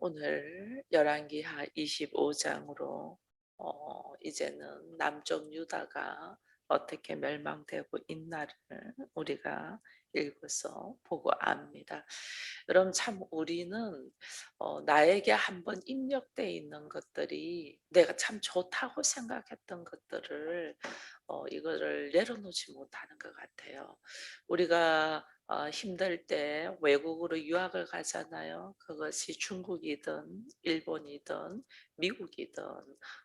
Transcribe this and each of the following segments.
오늘 열왕기하 25장으로 이제는 남쪽 유다가 어떻게 멸망되고 있나를 우리가 읽어서 보고 압니다. 여러분 참 우리는 나에게 한번 입력돼 있는 것들이 내가 참 좋다고 생각했던 것들을 이거를 내려놓지 못하는 것 같아요. 우리가 힘들 때 외국으로 유학을 가잖아요. 그것이 중국이든 일본이든 미국이든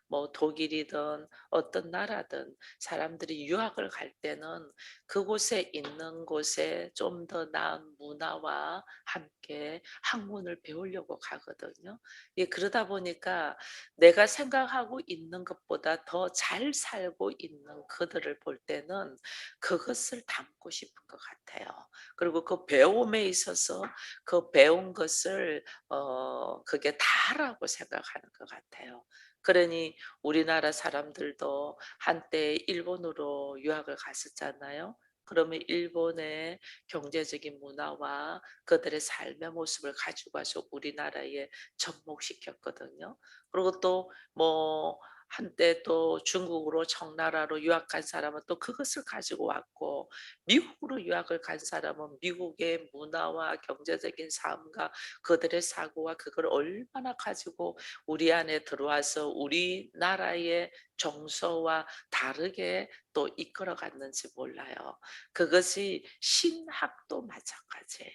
뭐 독일이든 어떤 나라든 사람들이 유학을 갈 때는 그곳에 있는 곳에 좀 더 나은 문화와 함께 학문을 배우려고 가거든요. 예, 그러다 보니까 내가 생각하고 있는 것보다 더 잘 살고 있는 그들을 볼 때는 그것을 담고 싶은 것 같아요. 그리고 그 배움에 있어서 그 배운 것을 그게 다라고 생각하는 것 같아요. 그러니 우리나라 사람들도 한때 일본으로 유학을 갔었잖아요. 그러면 일본의 경제적인 문화와 그들의 삶의 모습을 가지고 와서 우리나라에 접목시켰거든요. 그리고 또 뭐 한때 또 중국으로 청나라로 유학 간 사람은 또 그것을 가지고 왔고, 미국으로 유학을 간 사람은 미국의 문화와 경제적인 삶과 그들의 사고와 그걸 얼마나 가지고 우리 안에 들어와서 우리나라의 정서와 다르게 또 이끌어 갔는지 몰라요. 그것이 신학도 마찬가지예요.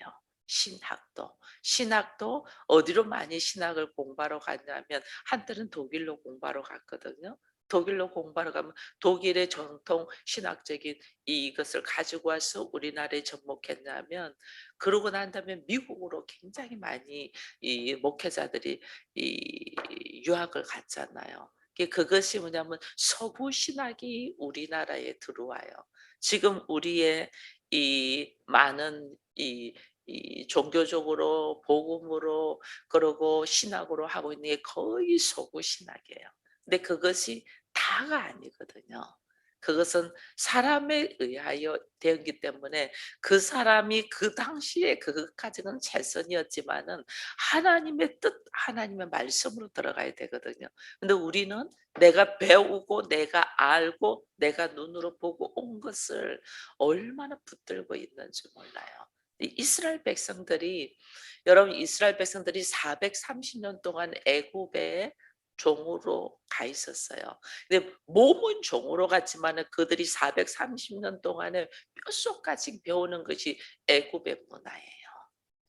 신학도. 신학도 어디로 많이 신학을 공부하러 갔냐면 한때는 독일로 공부하러 갔거든요. 독일로 공부하러 가면 독일의 전통 신학적인 이것을 가지고 와서 우리나라에 접목했냐면, 그러고 난 다음에 미국으로 굉장히 많이 이 목회자들이 이 유학을 갔잖아요. 그것이 뭐냐면 서구 신학이 우리나라에 들어와요. 지금 우리의 이 많은 이 종교적으로 복음으로 그러고 신학으로 하고 있는 게 거의 서구 신학이에요. 근데 그것이 다가 아니거든요. 그것은 사람에 의하여 되었기 때문에 그 사람이 그 당시에 그것까지는 최선이었지만은 하나님의 뜻, 하나님의 말씀으로 들어가야 되거든요. 근데 우리는 내가 배우고 내가 알고 내가 눈으로 보고 온 것을 얼마나 붙들고 있는지 몰라요. 이 이스라엘 백성들이, 여러분 이스라엘 백성들이 430년 동안 애굽에 종으로 가 있었어요. 근데 몸은 종으로 갔지만은 그들이 430년 동안에 뼛속까지 배우는 것이 애굽의 문화예요.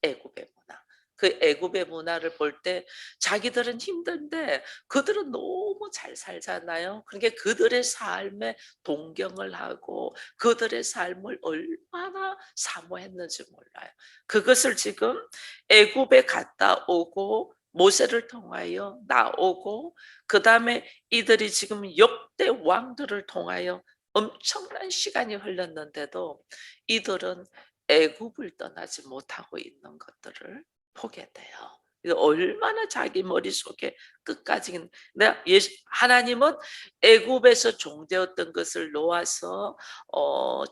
애굽의 문화. 그 애굽의 문화를 볼 때 자기들은 힘든데 그들은 너무 잘 살잖아요. 그러니까 그들의 삶에 동경을 하고 그들의 삶을 얼마나 사모했는지 몰라요. 그것을 지금 애굽에 갔다 오고 모세를 통하여 나오고, 그다음에 이들이 지금 역대 왕들을 통하여 엄청난 시간이 흘렀는데도 이들은 애굽을 떠나지 못하고 있는 것들을 보게 돼요. 이거 얼마나 자기 머릿속에 끝까지, 내가 하나님은 애굽에서 종되었던 것을 놓아서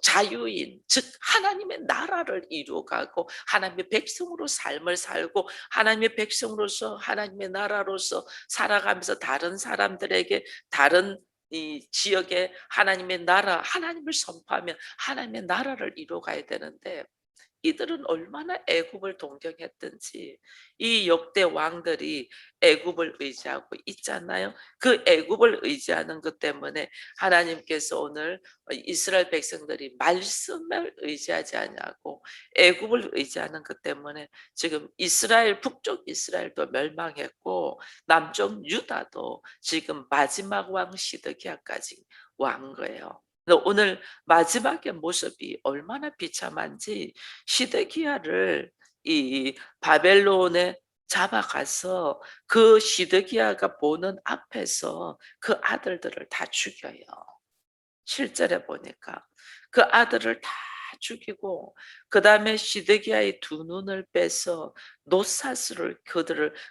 자유인, 즉 하나님의 나라를 이루어가고 하나님의 백성으로 삶을 살고 하나님의 백성으로서 하나님의 나라로서 살아가면서 다른 사람들에게, 다른 이 지역에 하나님의 나라, 하나님을 선포하면 하나님의 나라를 이루어가야 되는데, 이들은 얼마나 애굽을 동경했든지 이 역대 왕들이 애굽을 의지하고 있잖아요. 그 애굽을 의지하는 것 때문에 하나님께서 오늘 이스라엘 백성들이 말씀을 의지하지 않냐고 애굽을 의지하는 것 때문에 지금 이스라엘, 북쪽 이스라엘도 멸망했고 남쪽 유다도 지금 마지막 왕 시드기야까지 왕 거예요. 오늘 마지막의 모습이 얼마나 비참한지, 시드기야를 이 바벨론에 잡아가서 그 시드기야가 보는 앞에서 그 아들들을 다 죽여요. 실제로 보니까 그 아들을 다 죽이고, 그다음에 시드기야의 두 눈을 빼서 노사스를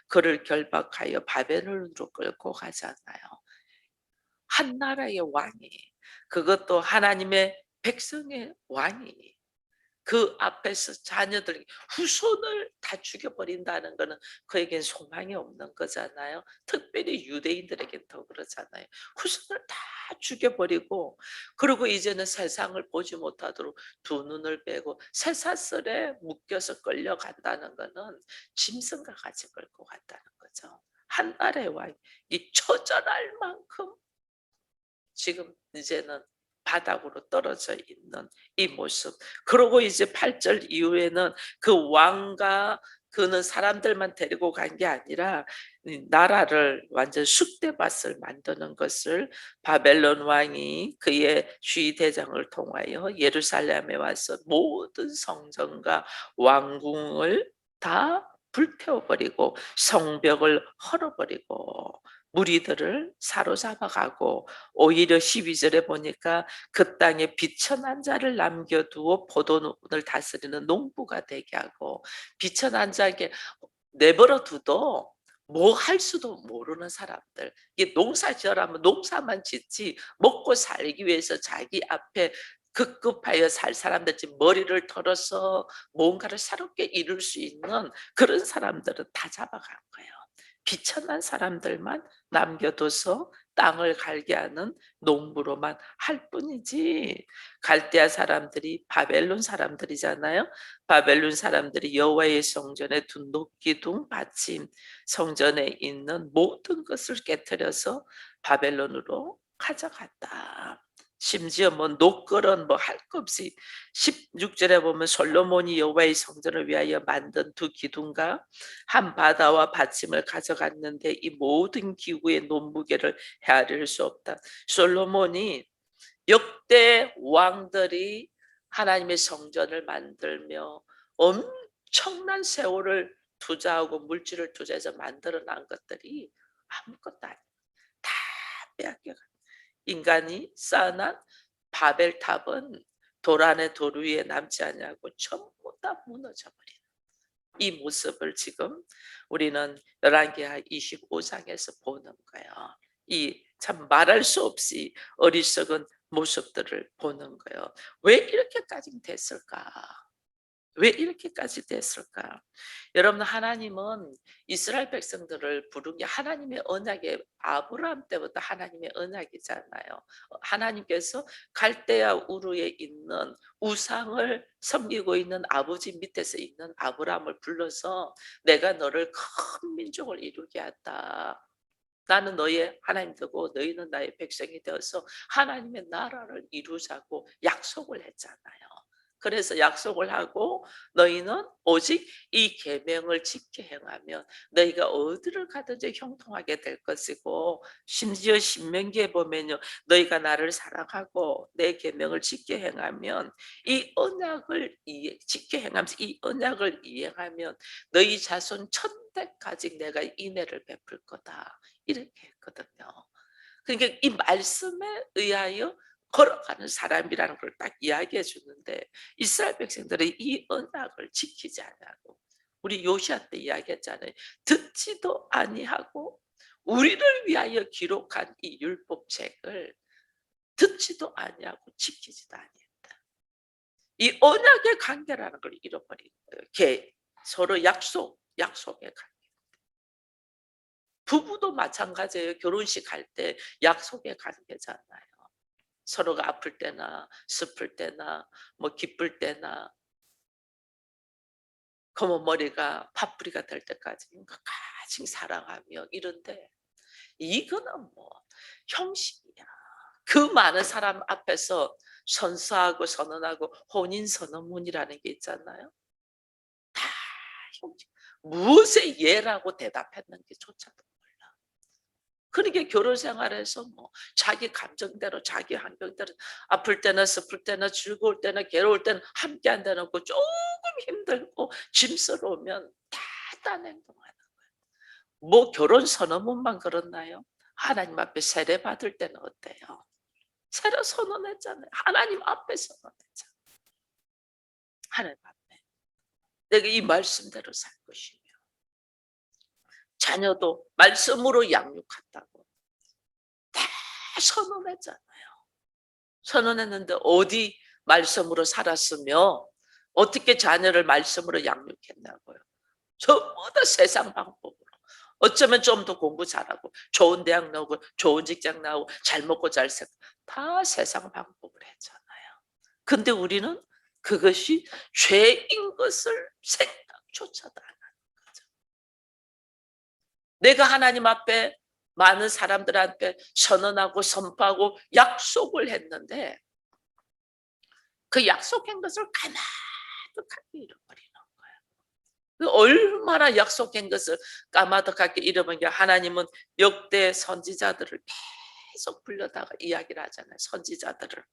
그를 결박하여 바벨론으로 끌고 가잖아요. 한 나라의 왕이, 그것도 하나님의 백성의 왕이, 그 앞에서 자녀들 후손을 다 죽여버린다는 거는 그에겐 소망이 없는 거잖아요. 특별히 유대인들에겐 더 그렇잖아요. 후손을 다 죽여버리고 그리고 이제는 세상을 보지 못하도록 두 눈을 빼고 쇠사슬에 묶여서 끌려간다는 거는 짐승과 같이 끌고 간다는 거죠. 한 나라의 왕이 처절할 만큼 지금 이제는 바닥으로 떨어져 있는 이 모습. 그러고 이제 8절 이후에는 그 왕과 그는 사람들만 데리고 간 게 아니라 이 나라를 완전 쑥대밭을 만드는 것을 바벨론 왕이 그의 주의대장을 통하여 예루살렘에 와서 모든 성전과 왕궁을 다 불태워 버리고 성벽을 헐어 버리고 무리들을 사로잡아 가고 오히려 12절에 보니까 그 땅에 비천한 자를 남겨두어 포도원을 다스리는 농부가 되게 하고 비천한 자에게 내버려 둬도 뭐 할 수도 모르는 사람들. 이게 농사 지으라면 농사만 짓지 먹고 살기 위해서 자기 앞에 급급하여 살 사람들 머리를 털어서 뭔가를 새롭게 이룰 수 있는 그런 사람들은 다 잡아간 거예요. 비천한 사람들만 남겨둬서 땅을 갈게 하는 농부로만 할 뿐이지 갈대아 사람들이 바벨론 사람들이잖아요. 바벨론 사람들이 여호와의 성전에 둔 녹기둥 받침 성전에 있는 모든 것을 깨뜨려서 바벨론으로 가져갔다. 심지어 뭐 녹걸은 뭐 할 것 없이 16절에 보면 솔로몬이 여호와의 성전을 위하여 만든 두 기둥과 한 바다와 받침을 가져갔는데 이 모든 기구의 논무게를 헤아릴 수 없다. 솔로몬이 역대 왕들이 하나님의 성전을 만들며 엄청난 세월을 투자하고 물질을 투자해서 만들어 난 것들이 아무것도 아니야. 다 빼앗겨가. 인간이 쌓아난 바벨탑은 돌 안에 돌 위에 남지 않냐고 전부 다 무너져 버린 이 모습을 지금 우리는 열왕기하 25장에서 보는 거예요. 이 참 말할 수 없이 어리석은 모습들을 보는 거예요. 왜 이렇게까지 됐을까? 왜 이렇게까지 됐을까? 여러분 하나님은 이스라엘 백성들을 부른 게 하나님의 언약의 아브라함 때부터 하나님의 언약이잖아요. 하나님께서 갈대아 우르에 있는 우상을 섬기고 있는 아버지 밑에서 있는 아브라함을 불러서 내가 너를 큰 민족을 이루게 한다. 나는 너의 하나님 되고 너희는 나의 백성이 되어서 하나님의 나라를 이루자고 약속을 했잖아요. 그래서 약속을 하고 너희는 오직 이 계명을 지켜 행하면 너희가 어디를 가든지 형통하게 될 것이고 심지어 신명기에 보면요 너희가 나를 사랑하고 내 계명을 지켜 행하면 이 언약을 지켜 행하면서 이 언약을 이행하면 너희 자손 천대까지 내가 인애를 베풀 거다 이렇게 했거든요. 그러니까 이 말씀에 의하여 걸어가는 사람이라는 걸 딱 이야기해 주는데 이스라엘 백성들은 이 언약을 지키지 않냐고 우리 요시아 때 이야기했잖아요. 듣지도 아니하고 우리를 위하여 기록한 이 율법책을 듣지도 아니하고 지키지도 아니했다. 이 언약의 관계라는 걸 잃어버린 거예요. 서로 약속의 관계. 부부도 마찬가지예요. 결혼식 할 때 약속의 관계잖아요. 서로가 아플 때나 슬플 때나 뭐 기쁠 때나 검은 머리가 팥뿌리가 될 때까지 끝까지 사랑하며 이런데 이거는 뭐 형식이야. 그 많은 사람 앞에서 선서하고 선언하고 혼인 선언문이라는 게 있잖아요. 다 형식. 무엇의 예라고 대답했는지 조차도 몰라. 그러니까 결혼 생활에서 뭐 자기 감정대로 자기 환경대로 아플 때나 슬플 때나 즐거울 때나 괴로울 때는 함께 안 되놓고 조금 힘들고 짐스러우면 다 딴 행동하는 거예요. 뭐 결혼 선언문만 그렇나요? 하나님 앞에 세례 받을 때는 어때요? 세례 선언했잖아요. 하나님 앞에 선언했잖아요. 하나님 앞에 내가 이 말씀대로 살 것이며 자녀도 말씀으로 양육한다고 다 선언했잖아요. 선언했는데 어디 말씀으로 살았으며 어떻게 자녀를 말씀으로 양육했냐고요. 전부 다 세상 방법으로. 어쩌면 좀 더 공부 잘하고 좋은 대학 나오고 좋은 직장 나오고 잘 먹고 잘 살고 다 세상 방법을 했잖아요. 근데 우리는 그것이 죄인 것을 생각조차도 안 하는 거죠. 내가 하나님 앞에 많은 사람들 앞에 선언하고 선포하고 약속을 했는데 그 약속한 것을 까마득하게 잃어버리는 거예요. 그 얼마나 약속한 것을 까마득하게 잃어버린 게 하나님은 역대 선지자들을 계속 불러다가 이야기를 하잖아요. 선지자들을.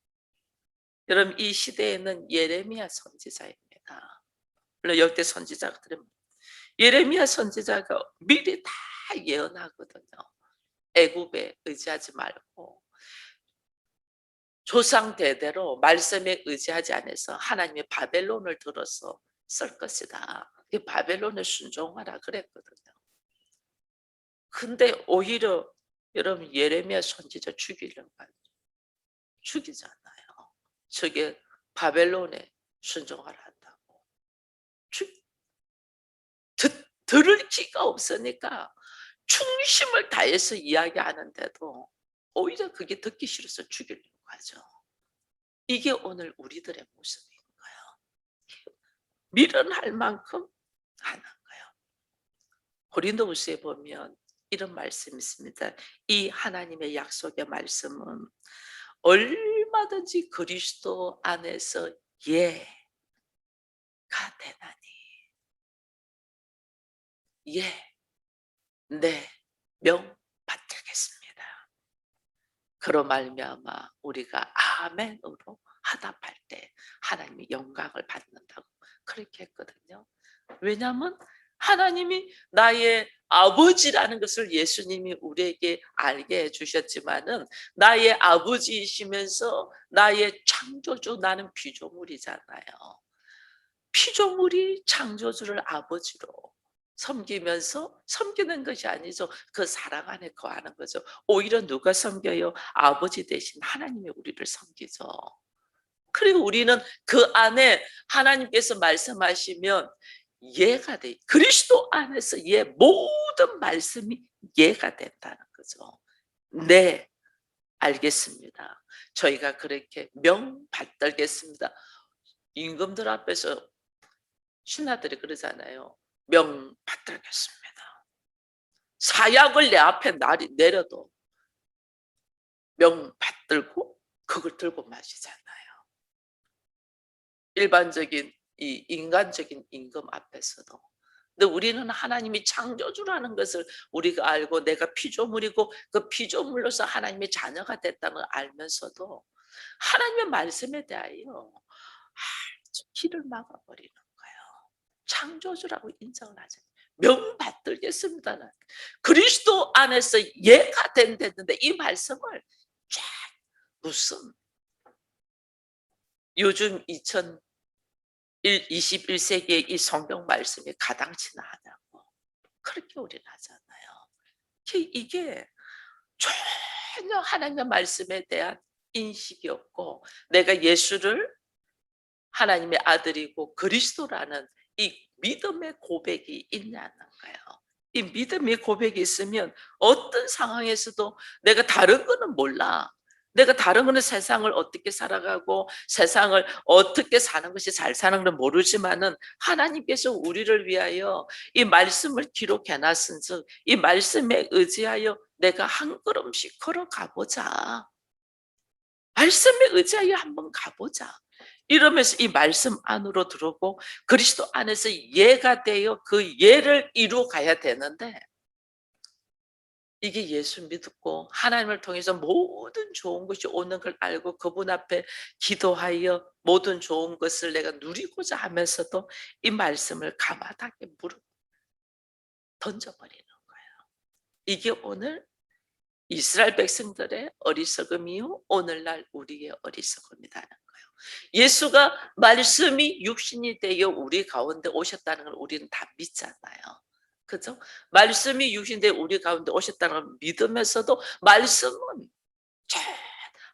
여러분 이 시대에는 예레미야 선지자입니다. 물론 역대 선지자들은 예레미야 선지자가 미리 다 예언하거든요. 애굽에 의지하지 말고 조상 대대로 말씀에 의지하지 않아서 하나님의 바벨론을 들어서 쓸 것이다. 그 바벨론에 순종하라 그랬거든요. 근데 오히려 여러분 예레미야 선지자 죽이려고 하죠. 죽이잖아요. 저게 바벨론에 순종하라 한다고. 들을 기가 없으니까 충심을 다해서 이야기하는데도 오히려 그게 듣기 싫어서 죽이려고 하죠. 이게 오늘 우리들의 모습인 거예요. 미련할 만큼 안 한 거예요. 고린도후서에 보면 이런 말씀이 있습니다. 이 하나님의 약속의 말씀은 얼마든지 그리스도 안에서 예가 되나니 예, 네, 명 받들겠습니다. 그로 말미암아 우리가 아멘으로 화답할 때 하나님이 영광을 받는다고 그렇게 했거든요. 왜냐하면 하나님이 나의 아버지라는 것을 예수님이 우리에게 알게 해주셨지만은 나의 아버지이시면서 나의 창조주 나는 피조물이잖아요. 피조물이 창조주를 아버지로 섬기면서 섬기는 것이 아니죠. 그 사랑 안에 거하는 거죠. 오히려 누가 섬겨요? 아버지 대신 하나님이 우리를 섬기죠. 그리고 우리는 그 안에 하나님께서 말씀하시면 예가 돼. 그리스도 안에서 모든 말씀이 예가 된다는 거죠. 네, 알겠습니다. 저희가 그렇게 명받들겠습니다. 임금들 앞에서 신하들이 그러잖아요. 명받들겠습니다. 사약을 내 앞에 내려도 명받들고 그걸 들고 마시잖아요. 일반적인 이 인간적인 임금 앞에서도. 근데 우리는 하나님이 창조주라는 것을 우리가 알고 내가 피조물이고 그 피조물로서 하나님의 자녀가 됐다는 걸 알면서도 하나님의 말씀에 대하여 길을 막아버리는 거예요. 창조주라고 인정을 하죠. 명받들겠습니다. 그리스도 안에서 예가 된다는데 이 말씀을 쫙 무슨 요즘 21세기의 이 성경 말씀이 가당치나 하냐고 그렇게 우리는 하잖아요. 이게 전혀 하나님의 말씀에 대한 인식이 없고 내가 예수를 하나님의 아들이고 그리스도라는 이 믿음의 고백이 있냐는 거예요. 이 믿음의 고백이 있으면 어떤 상황에서도 내가 다른 거는 몰라. 내가 다른 거는 세상을 어떻게 살아가고 세상을 어떻게 사는 것이 잘 사는 건 모르지만은 하나님께서 우리를 위하여 이 말씀을 기록해 놨은즉 이 말씀에 의지하여 내가 한 걸음씩 걸어가 보자. 말씀에 의지하여 한번 가보자. 이러면서 이 말씀 안으로 들어오고 그리스도 안에서 예가 되어 그 예를 이루어 가야 되는데 이게 예수 믿고 하나님을 통해서 모든 좋은 것이 오는 걸 알고 그분 앞에 기도하여 모든 좋은 것을 내가 누리고자 하면서도 이 말씀을 가마닥에 던져버리는 거예요. 이게 오늘 이스라엘 백성들의 어리석음이요 오늘날 우리의 어리석음이라는 거예요. 예수가 말씀이 육신이 되어 우리 가운데 오셨다는 걸 우리는 다 믿잖아요. 그죠? 말씀이 육신이 되어 우리 가운데 오셨다는 걸 믿으면서도 말씀은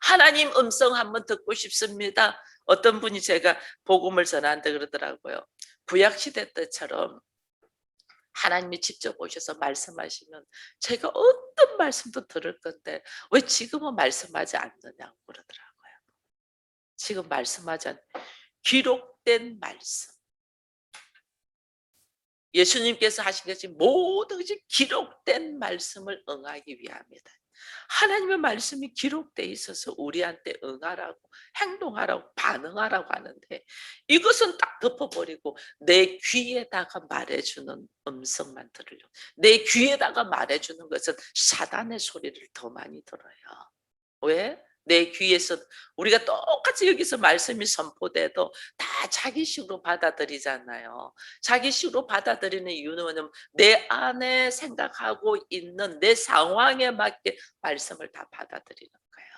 하나님 음성 한번 듣고 싶습니다. 어떤 분이 제가 복음을 전하는데 그러더라고요. 구약 시대 때처럼 하나님이 직접 오셔서 말씀하시면 제가 어떤 말씀도 들을 건데 왜 지금은 말씀하지 않느냐고 그러더라고요. 지금 말씀하지 않 기록된 말씀. 예수님께서 하신 것이 모든 것이 기록된 말씀을 응하기 위함이다. 하나님의 말씀이 기록되어 있어서 우리한테 응하라고 행동하라고 반응하라고 하는데 이것은 딱 덮어버리고 내 귀에다가 말해주는 음성만 들으려고 내 귀에다가 말해주는 것은 사단의 소리를 더 많이 들어요. 왜? 내 귀에서 우리가 똑같이 여기서 말씀이 선포돼도 다 자기식으로 받아들이잖아요. 자기식으로 받아들이는 이유는 뭐냐면 내 안에 생각하고 있는 내 상황에 맞게 말씀을 다 받아들이는 거예요.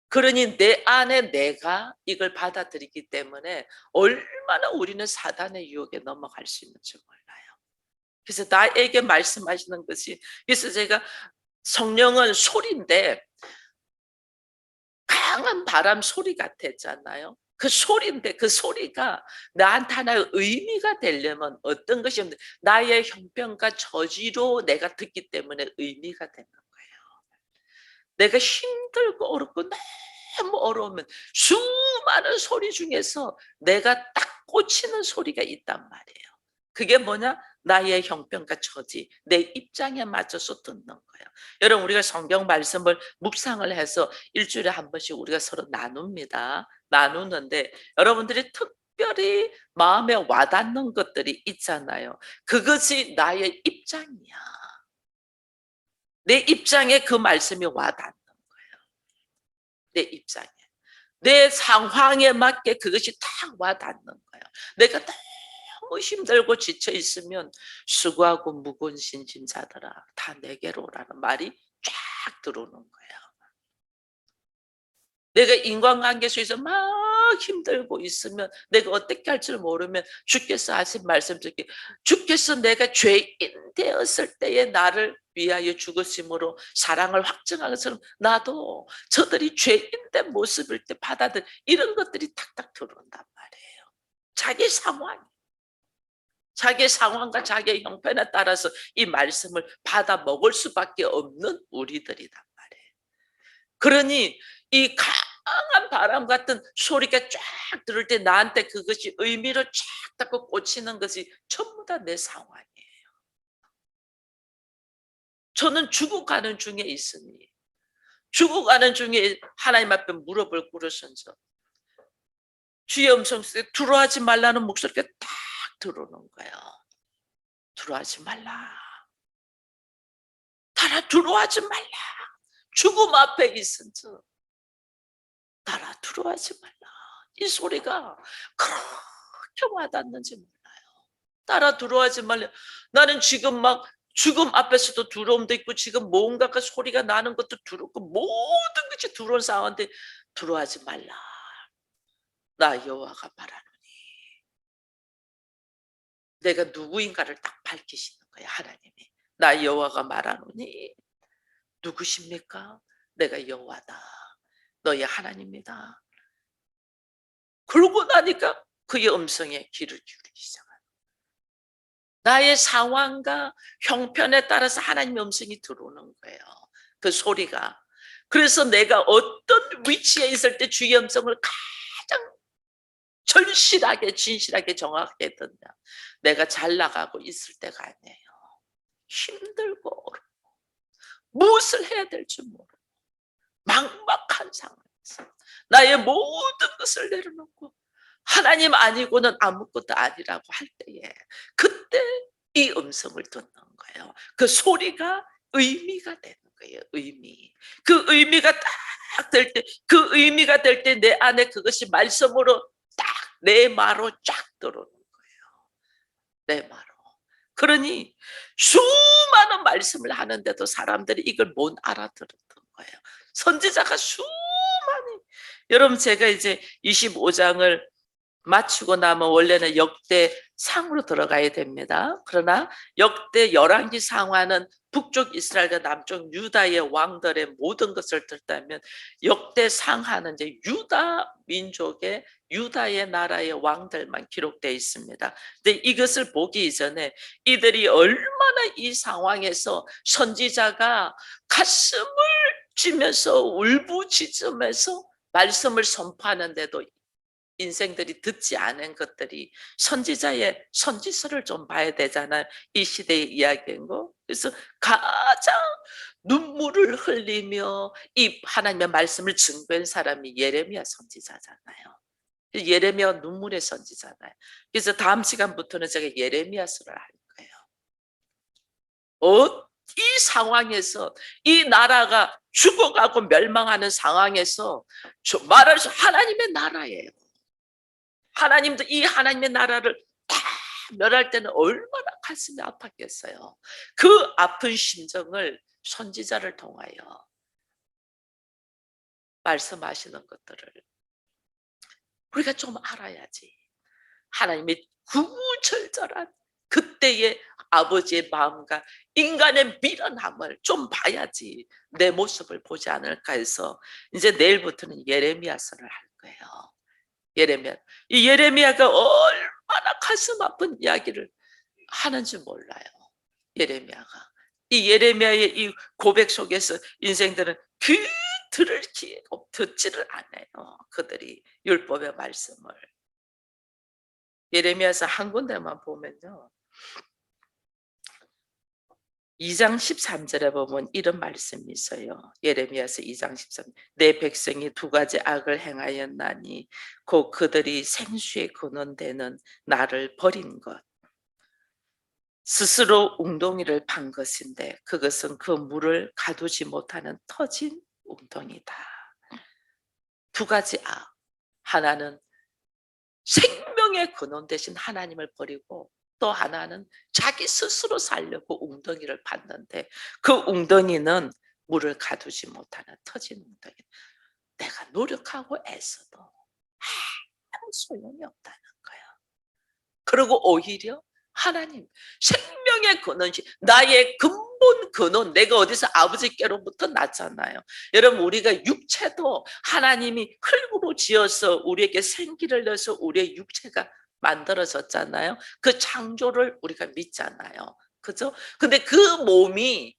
그러니 내 안에 내가 이걸 받아들이기 때문에 얼마나 우리는 사단의 유혹에 넘어갈 수 있는지 몰라요. 그래서 나에게 말씀하시는 것이 그래서 제가 성령은 소리인데 강한 바람 소리 같았잖아요. 그 소리인데 그 소리가 나한테 하나의 의미가 되려면 어떤 것이 없는데 나의 형편과 저지로 내가 듣기 때문에 의미가 되는 거예요. 내가 힘들고 어렵고 너무 어려우면 수많은 소리 중에서 내가 딱 꽂히는 소리가 있단 말이에요. 그게 뭐냐? 나의 형편과 처지, 내 입장에 맞춰서 듣는 거예요. 여러분 우리가 성경 말씀을 묵상을 해서 일주일에 한 번씩 우리가 서로 나눕니다. 나누는데 여러분들이 특별히 마음에 와닿는 것들이 있잖아요. 그것이 나의 입장이야. 내 입장에 그 말씀이 와닿는 거예요. 내 입장에. 내 상황에 맞게 그것이 탁 와닿는 거예요. 내가 너무 힘들고 지쳐 있으면 수고하고 무거운 짐자들아 다 내게로 오라는 말이 쫙 들어오는 거예요. 내가 인간관계 속에서 막 힘들고 있으면 내가 어떻게 할 줄 모르면 주께서 하신 말씀 중에 주께서 내가 죄인 되었을 때에 나를 위하여 죽으심으로 사랑을 확증한 것처럼 나도 저들이 죄인 된 모습일 때 받아들 이런 것들이 탁탁 들어온단 말이에요. 자기 상황과 자기의 형편에 따라서 이 말씀을 받아 먹을 수밖에 없는 우리들이란 말이에요. 그러니 이 강한 바람 같은 소리가 쫙 들을 때 나한테 그것이 의미를 쫙 닫고 꽂히는 것이 전부 다 내 상황이에요. 저는 죽어가는 중에 있으니 죽어가는 중에 하나님 앞에 무릎을 꿇으선서 주의 음성 속에 두려워하지 말라는 목소리가 딱 들어오는 거예요. 두려워하지 말라. 따라 두려워하지 말라. 죽음 앞에 있은저 따라 두려워하지 말라. 이 소리가 그렇게 와닿는지 몰라요. 따라 두려워하지 말라. 나는 지금 막 죽음 앞에서도 두려움도 있고 지금 뭔가가 소리가 나는 것도 두렵고 모든 것이 두려운 상황인데 두려워하지 말라. 나 여호와가 말하노니. 내가 누구인가를 딱 밝히시는 거예요. 하나님이. 나 여호와가 말하노니 누구십니까? 내가 여호와다. 너의 하나님이다. 그러고 나니까 그의 음성에 귀를 기울이기 시작합니다. 나의 상황과 형편에 따라서 하나님의 음성이 들어오는 거예요. 그 소리가. 그래서 내가 어떤 위치에 있을 때 주의 음성을 가장 절실하게 진실하게 정확하게 듣냐. 내가 잘 나가고 있을 때가 아니에요. 힘들고 어렵고 무엇을 해야 될지 모르고 막막한 상황에서 나의 모든 것을 내려놓고 하나님 아니고는 아무것도 아니라고 할 때에 그때 이 음성을 듣는 거예요. 그 소리가 의미가 되는 거예요. 의미. 그 의미가 딱 될 때, 그 의미가 될 때 내 안에 그것이 말씀으로 딱 내 마로 쫙 들어오는 거예요. 내 마로. 그러니 수많은 말씀을 하는데도 사람들이 이걸 못 알아들었던 거예요. 선지자가 수많이. 여러분 제가 이제 25장을 마치고 나면 원래는 역대 상으로 들어가야 됩니다. 그러나 역대 열왕기 상하는 북쪽 이스라엘과 남쪽 유다의 왕들의 모든 것을 들다면 역대 상하는 이제 유다 민족의 유다의 나라의 왕들만 기록되어 있습니다. 근데 이것을 보기 이전에 이들이 얼마나 이 상황에서 선지자가 가슴을 쥐면서 울부짖으면서 말씀을 선포하는데도 인생들이 듣지 않은 것들이 선지자의 선지서를 좀 봐야 되잖아요. 이 시대의 이야기인 거. 그래서 가장 눈물을 흘리며 이 하나님의 말씀을 증거한 사람이 예레미야 선지자잖아요. 예레미야 눈물의 선지잖아요. 그래서 다음 시간부터는 제가 예레미야서를 할 거예요. 이 상황에서 이 나라가 죽어가고 멸망하는 상황에서 말해서 하나님의 나라예요. 하나님도 이 하나님의 나라를 다 멸할 때는 얼마나 가슴이 아팠겠어요. 그 아픈 심정을 선지자를 통하여 말씀하시는 것들을 우리가 좀 알아야지. 하나님의 구구절절한 그때의 아버지의 마음과 인간의 미련함을 좀 봐야지 내 모습을 보지 않을까 해서 이제 내일부터는 예레미야서를 할 거예요. 예레미야. 이 예레미야가 얼마나 가슴 아픈 이야기를 하는지 몰라요. 예레미야가. 이 예레미야의 이 고백 속에서 인생들은 들을 기회가 듣지를 않아요. 그들이 율법의 말씀을. 예레미야서 한 군데만 보면요. 2장 13절에 보면 이런 말씀이 있어요. 예레미야서 2장 13절. 내 백성이 두 가지 악을 행하였나니 곧 그들이 생수의 근원되는 나를 버린 것. 스스로 웅덩이를 판 것인데 그것은 그 물을 가두지 못하는 터진 웅덩이다. 두 가지 악. 하나는 생명의 근원 대신 하나님을 버리고 또 하나는 자기 스스로 살려고 웅덩이를 팠는데 그 웅덩이는 물을 가두지 못하는 터진 웅덩이. 내가 노력하고 애써도 아무 소용이 없다는 거야. 그리고 오히려 하나님 생명의 근원이 나의 근본 근원 내가 어디서 아버지께로부터 났잖아요. 여러분 우리가 육체도 하나님이 흙으로 지어서 우리에게 생기를 내서 우리의 육체가 만들어졌잖아요. 그 창조를 우리가 믿잖아요. 그죠? 근데 그 몸이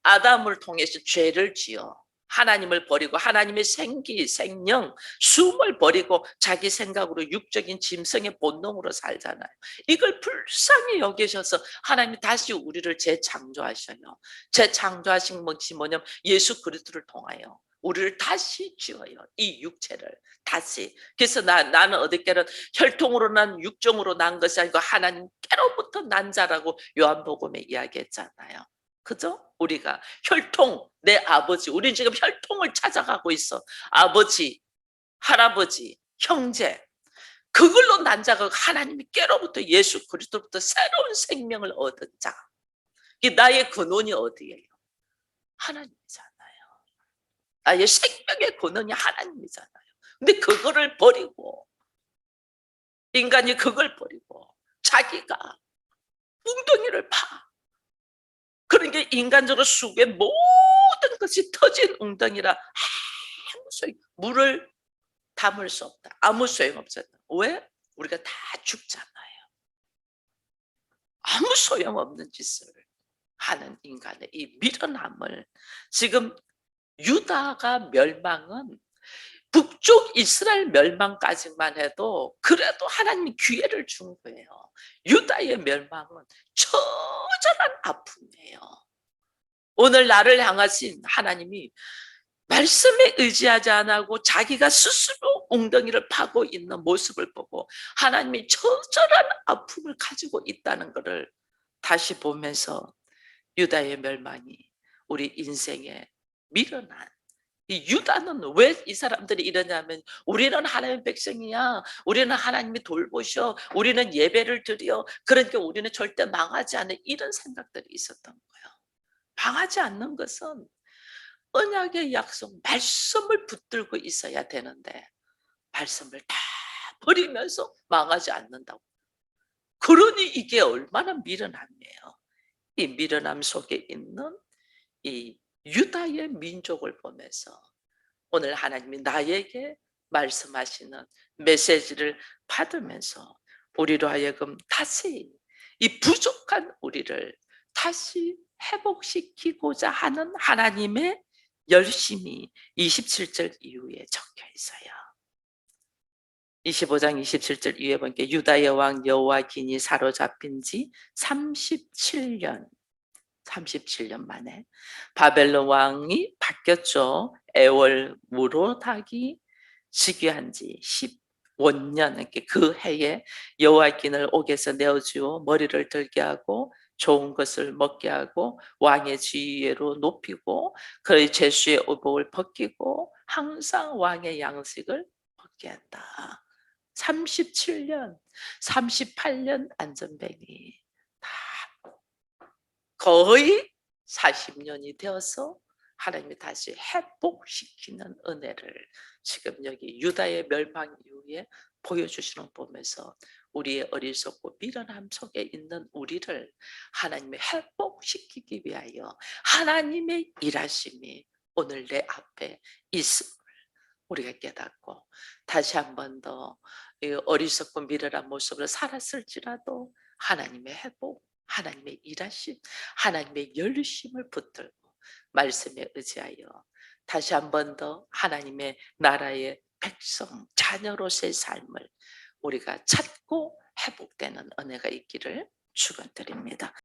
아담을 통해서 죄를 지어 하나님을 버리고 하나님의 생기, 생명, 숨을 버리고 자기 생각으로 육적인 짐승의 본능으로 살잖아요. 이걸 불쌍히 여기셔서 하나님이 다시 우리를 재창조하셔요. 재창조하신 것이 뭐냐면 예수 그리스도를 통하여 우리를 다시 지어요. 이 육체를 다시. 그래서 나는 어디께는 혈통으로 난 육정으로 난 것이 아니고 하나님께로부터 난 자라고 요한복음에 이야기했잖아요. 그죠? 우리가 혈통, 내 아버지, 우리 지금 혈통을 찾아가고 있어. 아버지, 할아버지, 형제. 그걸로 난 자가 하나님이 깨로부터 예수 그리스도부터 새로운 생명을 얻은 자. 나의 근원이 어디예요? 하나님이잖아요. 나의 생명의 근원이 하나님이잖아요. 근데 그거를 버리고 인간이 그걸 버리고 자기가 웅덩이를 파. 그러니까 인간적으로 수의 모든 것이 터진 웅덩이라 아무 소용, 물을 담을 수 없다. 아무 소용없잖아. 왜? 우리가 다 죽잖아요. 아무 소용없는 짓을 하는 인간의 이 미련함을 지금 유다가 멸망은 북쪽 이스라엘 멸망까지만 해도 그래도 하나님이 기회를 준 거예요. 유다의 멸망은 처절한 아픔이에요. 오늘 나를 향하신 하나님이 말씀에 의지하지 않고 자기가 스스로 웅덩이를 파고 있는 모습을 보고 하나님이 처절한 아픔을 가지고 있다는 것을 다시 보면서 유다의 멸망이 우리 인생에 미련한 이 유다는 왜 이 사람들이 이러냐면 우리는 하나님의 백성이야. 우리는 하나님이 돌보셔. 우리는 예배를 드려. 그러니까 우리는 절대 망하지 않는 이런 생각들이 있었던 거예요. 망하지 않는 것은 언약의 약속, 말씀을 붙들고 있어야 되는데 말씀을 다 버리면서 망하지 않는다고. 그러니 이게 얼마나 미련함이에요. 이 미련함 속에 있는 이 유다의 민족을 보면서 오늘 하나님이 나에게 말씀하시는 메시지를 받으면서 우리로 하여금 다시 이 부족한 우리를 다시 회복시키고자 하는 하나님의 열심이 27절 이후에 적혀 있어요. 25장 27절 이후에 보니까 유다의 왕 여호와긴이 사로잡힌 지 37년 37년 만에 바벨론 왕이 바뀌었죠. 애월 무로닥이 즉위한 지 15년, 그 해에 여호와긴을 옥에서 내어주어 머리를 들게 하고 좋은 것을 먹게 하고 왕의 지위로 높이고 그의 제수의 의복을 벗기고 항상 왕의 양식을 먹게 한다. 37년, 38년 안전뱅이 다 거의 40년이 되어서 하나님이 다시 회복시키는 은혜를 지금 여기 유다의 멸망 이후에 보여주시는 거 보면서 우리의 어리석고 미련함 속에 있는 우리를 하나님이 회복시키기 위하여 하나님의 일하심이 오늘 내 앞에 있음을 우리가 깨닫고 다시 한 번 더 어리석고 미련한 모습으로 살았을지라도 하나님의 회복, 하나님의 일하심, 하나님의 열심을 붙들고 말씀에 의지하여 다시 한 번 더 하나님의 나라의 백성, 자녀로서의 삶을 우리가 찾고 회복되는 은혜가 있기를 축원드립니다.